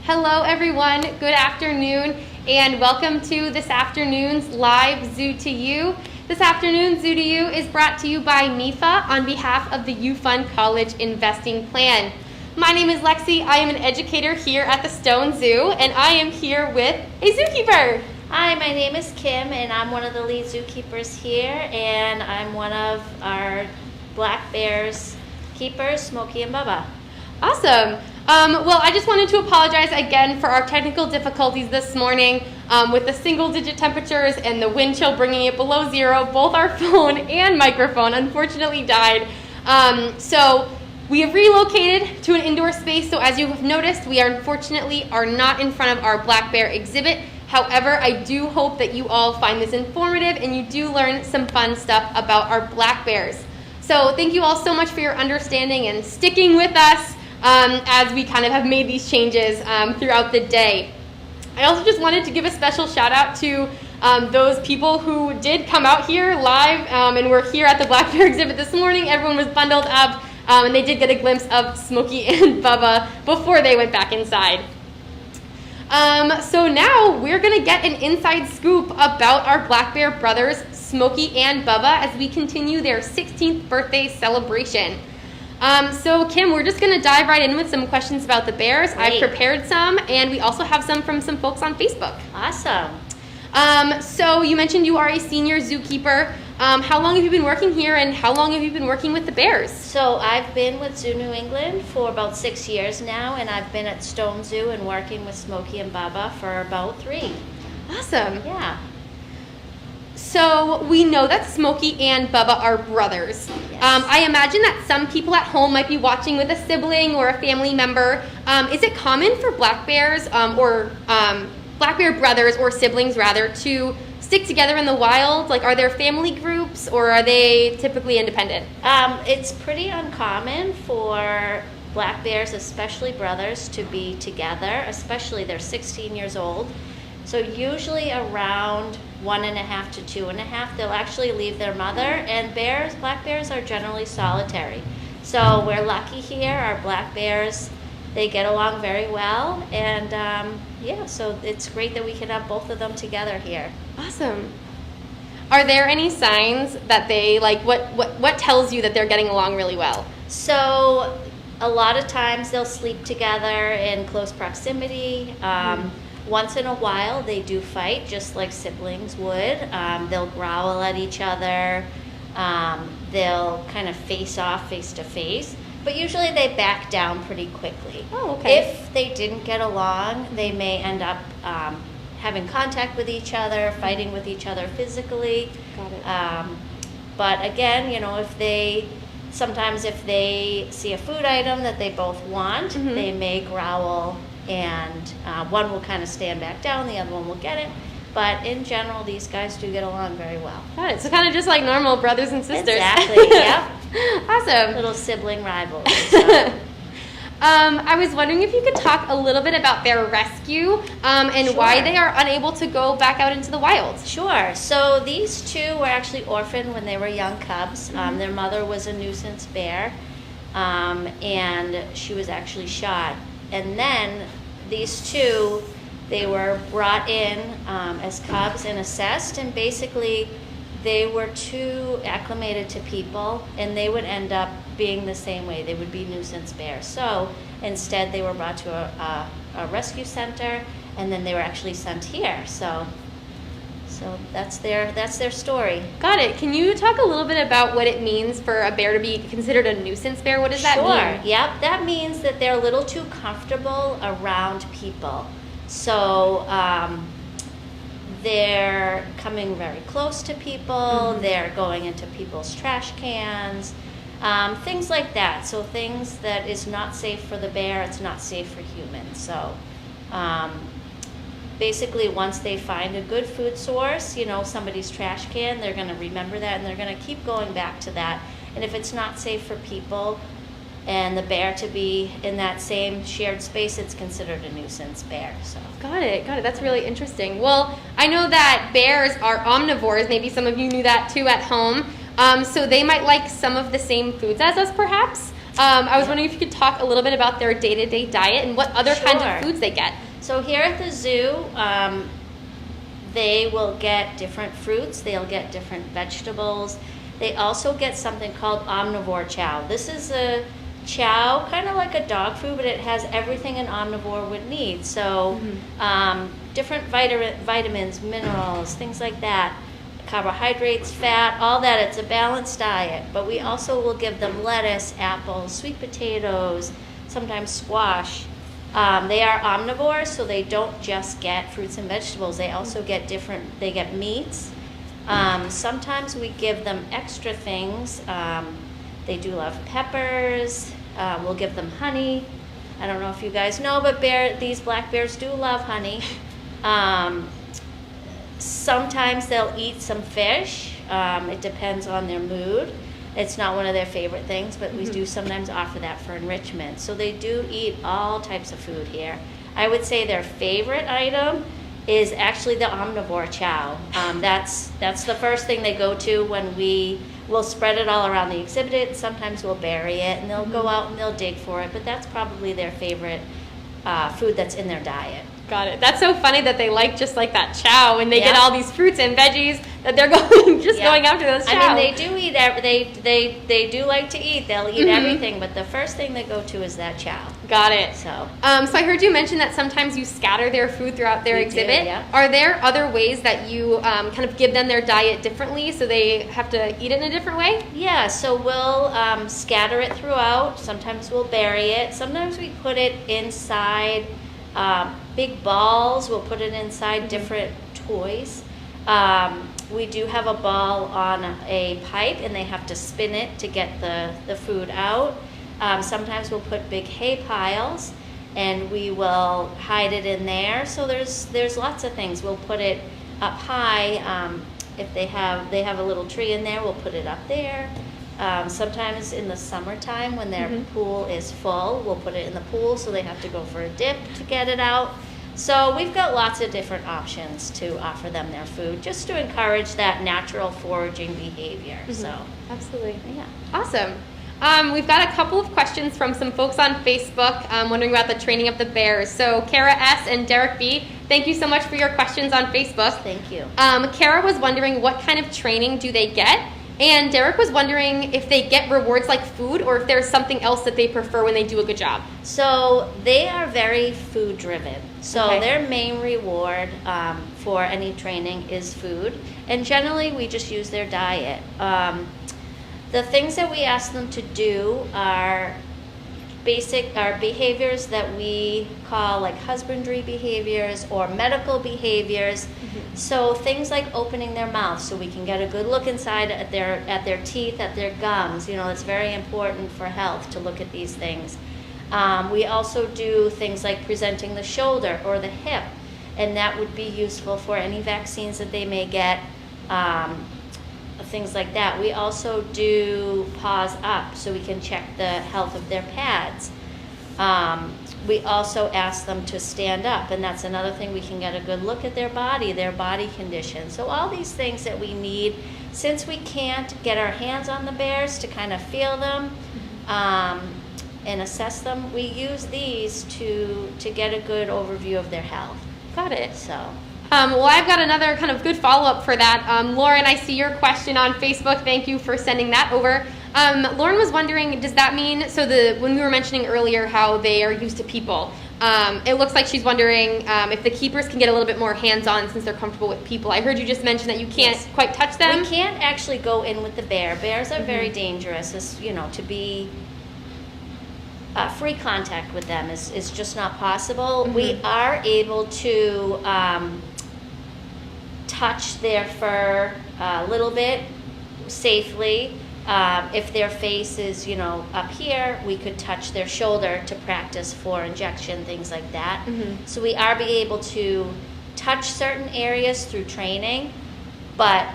Hello everyone, good afternoon, and welcome to this afternoon's live Zoo to You. This afternoon's Zoo to You is brought to you by NIFA on behalf of the U-Fund College Investing Plan. My name is Lexi, I am an educator here at the Stone Zoo, and I am here with a zookeeper. Hi, my name is Kim, and I'm one of the lead zookeepers here, and I'm one of our black bears keepers, Smoky and Bubba. Awesome. Well, I just wanted to apologize again for our technical difficulties this morning with the single-digit temperatures and the wind chill bringing it below zero. Both our phone and microphone unfortunately died. So we have relocated to an indoor space. So as you have noticed, we unfortunately are not in front of our black bear exhibit. However, I do hope that you all find this informative and you do learn some fun stuff about our black bears. So thank you all so much for your understanding and sticking with us as we kind of have made these changes throughout the day. I also just wanted to give a special shout out to those people who did come out here live and were here at the black bear exhibit this morning. Everyone was bundled up and they did get a glimpse of Smoky and Bubba before they went back inside. So now we're going to get an inside scoop about our black bear brothers, Smoky and Bubba, as we continue their 16th birthday celebration. So Kim, we're just going to dive right in with some questions about the bears. Great. I've prepared some, and we also have some from some folks on Facebook. Awesome. So you mentioned you are a senior zookeeper. How long have you been working here, and how long have you been working with the bears? So I've been with Zoo New England for about 6 years now, and I've been at Stone Zoo and working with Smoky and Bubba for about 3. Awesome. Yeah. So we know that Smoky and Bubba are brothers. Yes. I imagine that some people at home might be watching with a sibling or a family member. Is it common for black bears or black bear brothers or siblings rather to stick together in the wild? Like, are there family groups or are they typically independent? It's pretty uncommon for black bears, especially brothers, to be together, especially they're 16 years old. So usually around 1.5 to 2.5, they'll actually leave their mother. And black bears are generally solitary. So we're lucky here. Our black bears, they get along very well. And yeah, so it's great that we can have both of them together here. Awesome. Are there any signs that they, like, what tells you that they're getting along really well? So a lot of times they'll sleep together in close proximity. Once in a while, they do fight, just like siblings would. They'll growl at each other. They'll kind of face off face to face. But usually they back down pretty quickly. Oh, okay. If they didn't get along, they may end up having contact with each other, fighting with each other physically. Got it. But again, you know, sometimes if they see a food item that they both want, they may growl. And one will kind of stand back down, the other one will get it. But in general, these guys do get along very well. Got it. So kind of just like normal brothers and sisters. Exactly, yep. Awesome. Little sibling rivals. So. I was wondering if you could talk a little bit about their rescue and why they are unable to go back out into the wild. Sure. So these two were actually orphaned when they were young cubs. Their mother was a nuisance bear, and she was actually shot. And then these two, they were brought in as cubs and assessed, and basically they were too acclimated to people, and they would end up being the same way. They would be nuisance bears. So instead they were brought to a rescue center, and then they were actually sent here. So that's their story. Got it. Can you talk a little bit about what it means for a bear to be considered a nuisance bear? What does that mean? Sure. Yep. That means that they're a little too comfortable around people. So they're coming very close to people. They're going into people's trash cans. Things like that. So things that is not safe for the bear, it's not safe for humans. So basically, once they find a good food source, you know, somebody's trash can, they're going to remember that, and they're going to keep going back to that. And if it's not safe for people and the bear to be in that same shared space, it's considered a nuisance bear. So. Got it. That's really interesting. Well, I know that bears are omnivores. Maybe some of you knew that too at home. So they might like some of the same foods as us, perhaps. I was wondering if you could talk a little bit about their day-to-day diet and what other kinds Sure. of foods they get. So here at the zoo, they will get different fruits, they'll get different vegetables. They also get something called omnivore chow. This is a chow, kind of like a dog food, but it has everything an omnivore would need. So different vitamins, minerals, things like that, carbohydrates, fat, all that. It's a balanced diet. But we also will give them lettuce, apples, sweet potatoes, sometimes squash. They are omnivores, so they don't just get fruits and vegetables. They also get they get meats. Sometimes we give them extra things. They do love peppers. We'll give them honey. I don't know if you guys know, but these black bears do love honey. Sometimes they'll eat some fish. It depends on their mood. It's not one of their favorite things, but we do sometimes offer that for enrichment. So they do eat all types of food here. I would say their favorite item is actually the omnivore chow. That's the first thing they go to when we'll spread it all around the exhibit. Sometimes we'll bury it, and they'll go out and they'll dig for it, but that's probably their favorite food that's in their diet. Got it. That's so funny that they like just like that chow, and they get Yeah. all these fruits and veggies that they're going going after those chow. I mean, they do eat. They do like to eat. They'll eat everything, but the first thing they go to is that chow. Got it. So I heard you mention that sometimes you scatter their food throughout their We do, exhibit. yeah. Are there other ways that you kind of give them their diet differently, so they have to eat it in a different way? yeah, so we'll scatter it throughout. Sometimes we'll bury it. Sometimes we put it inside big balls. We'll put it inside different toys. We do have a ball on a pipe, and they have to spin it to get the food out. Sometimes we'll put big hay piles, and we will hide it in there. So there's lots of things. We'll put it up high. If they have a little tree in there, we'll put it up there. Sometimes in the summertime when their pool is full, we'll put it in the pool, so they have to go for a dip to get it out. So we've got lots of different options to offer them their food, just to encourage that natural foraging behavior. So Absolutely. yeah. Awesome. We've got a couple of questions from some folks on Facebook wondering about the training of the bears. So Kara S. and Derek B., thank you so much for your questions on Facebook. Thank you. Kara was wondering what kind of training do they get? And Derek was wondering if they get rewards like food or if there's something else that they prefer when they do a good job. So they are very food driven. So Okay. their main reward for any training is food. And generally we just use their diet. The things that we ask them to do are behaviors that we call like husbandry behaviors or medical behaviors. So things like opening their mouth so we can get a good look inside at their teeth, at their gums. It's very important for health to look at these things. We also do things like presenting the shoulder or the hip, and that would be useful for any vaccines that they may get. Things like that. We also do paws up so we can check the health of their pads. We also ask them to stand up, and that's another thing. We can get a good look at their body condition. So all these things that we need, since we can't get our hands on the bears to kind of feel them and assess them, we use these to get a good overview of their health. Got it. So. Well, I've got another kind of good follow-up for that. Lauren, I see your question on Facebook. Thank you for sending that over. Lauren was wondering, does that mean, when we were mentioning earlier how they are used to people, it looks like she's wondering if the keepers can get a little bit more hands-on since they're comfortable with people. I heard you just mention that you can't quite touch them. We can't actually go in with the bear. Bears are very dangerous. To be free contact with them is just not possible. We are able to touch their fur a little bit safely. If their face is, up here, we could touch their shoulder to practice for injection, things like that. So we are able to touch certain areas through training, but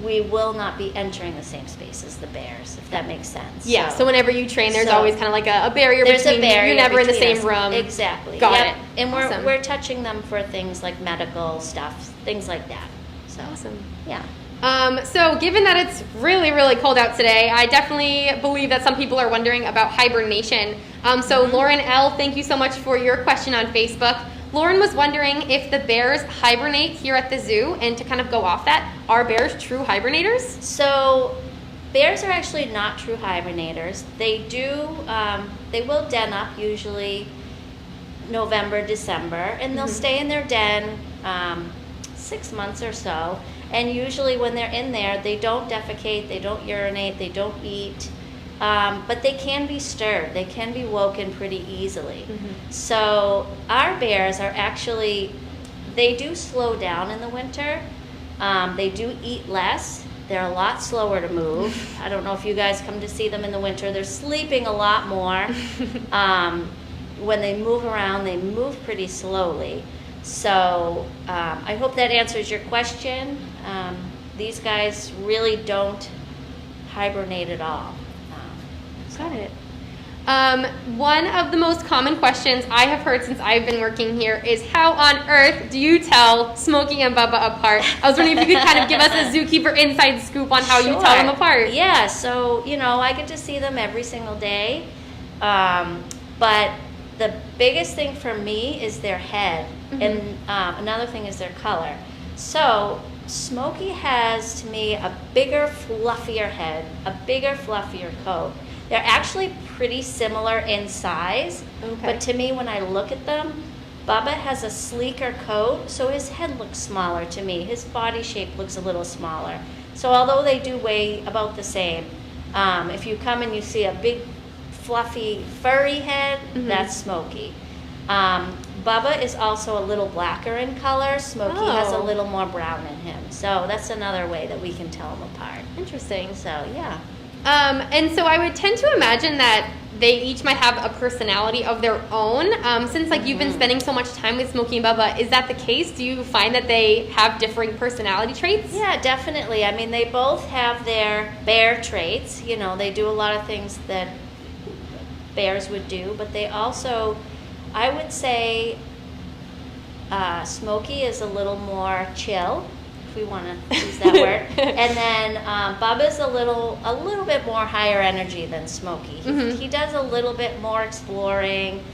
we will not be entering the same space as the bears, if that makes sense. Yeah, so whenever you train, there's So always kind of like a barrier there's between a barrier. you're never in the between same us. room. Exactly. Got Yep. it. And Awesome. we're touching them for things like medical stuff, things like that. So Awesome. yeah. So given that it's really, really cold out today, I definitely believe that some people are wondering about hibernation. So Lauren L., thank you so much for your question on Facebook. Lauren was wondering if the bears hibernate here at the zoo, and to kind of go off that, are bears true hibernators? So bears are actually not true hibernators. They will den up usually November, December, and they'll stay in their den 6 months or so. And usually when they're in there, they don't defecate, they don't urinate, they don't eat, but they can be stirred. They can be woken pretty easily. So our bears are actually, they do slow down in the winter. They do eat less. They're a lot slower to move. I don't know if you guys come to see them in the winter. They're sleeping a lot more. When they move around, they move pretty slowly. So I hope that answers your question. These guys really don't hibernate at all. Got it. One of the most common questions I have heard since I've been working here is, how on earth do you tell Smoky and Bubba apart? I was wondering if you could kind of give us a Zookeeper inside scoop on how you tell them apart. Yeah, so, I get to see them every single day. But the biggest thing for me is their head. And another thing is their color. So Smokey has, to me, a bigger, fluffier head, a bigger, fluffier coat. They're actually pretty similar in size, but to me, when I look at them, Bubba has a sleeker coat, so his head looks smaller to me. His body shape looks a little smaller. So although they do weigh about the same, if you come and you see a big, fluffy, furry head, that's Smokey. Bubba is also a little blacker in color. Smokey has a little more brown in him. So that's another way that we can tell them apart. Interesting. So, yeah. And so I would tend to imagine that they each might have a personality of their own. Since you've been spending so much time with Smoky and Bubba, is that the case? Do you find that they have differing personality traits? Yeah, definitely. I mean, they both have their bear traits. They do a lot of things that bears would do, but they also, I would say, Smokey is a little more chill, if we want to use that word, and then Bubba's a little bit more higher energy than Smokey. He does a little bit more exploring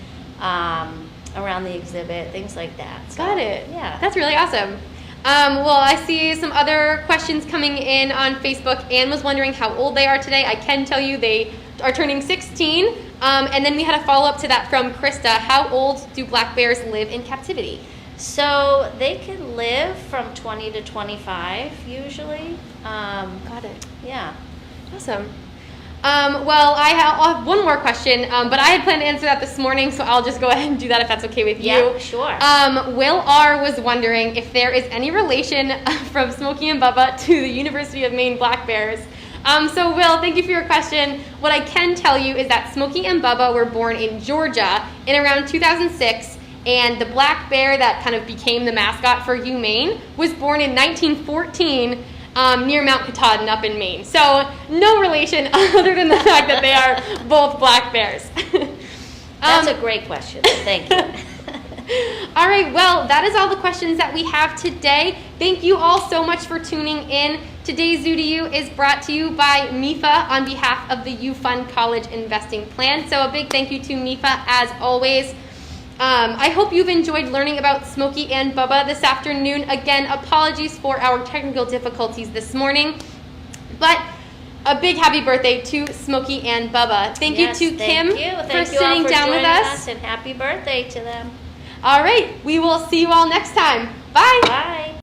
around the exhibit, things like that. So, got it. Yeah, that's really awesome. Well, I see some other questions coming in on Facebook. Anne was wondering how old they are today. I can tell you they are turning 16. And then we had a follow-up to that from Krista. How old do black bears live in captivity? So they can live from 20 to 25 usually. Got it. Yeah. Awesome. Well, I'll have one more question, but I had planned to answer that this morning, so I'll just go ahead and do that if that's okay with you. Yeah, sure. Will R. was wondering if there is any relation from Smoky and Bubba to the University of Maine black bears. So Will, thank you for your question. What I can tell you is that Smoky and Bubba were born in Georgia in around 2006, and the black bear that kind of became the mascot for Maine was born in 1914 near Mount Katahdin up in Maine. So no relation other than the fact that they are both black bears. That's a great question. Thank you. All right, well, that is all the questions that we have today. Thank you all so much for tuning in. Today's Zoo to You is brought to you by MIFA on behalf of the U Fund College Investing Plan. So a big thank you to MIFA as always. I hope you've enjoyed learning about Smoky and Bubba this afternoon. Again, apologies for our technical difficulties this morning, but a big happy birthday to Smoky and Bubba. Thank you to Kim for sitting down with us. And happy birthday to them. All right, we will see you all next time. Bye. Bye.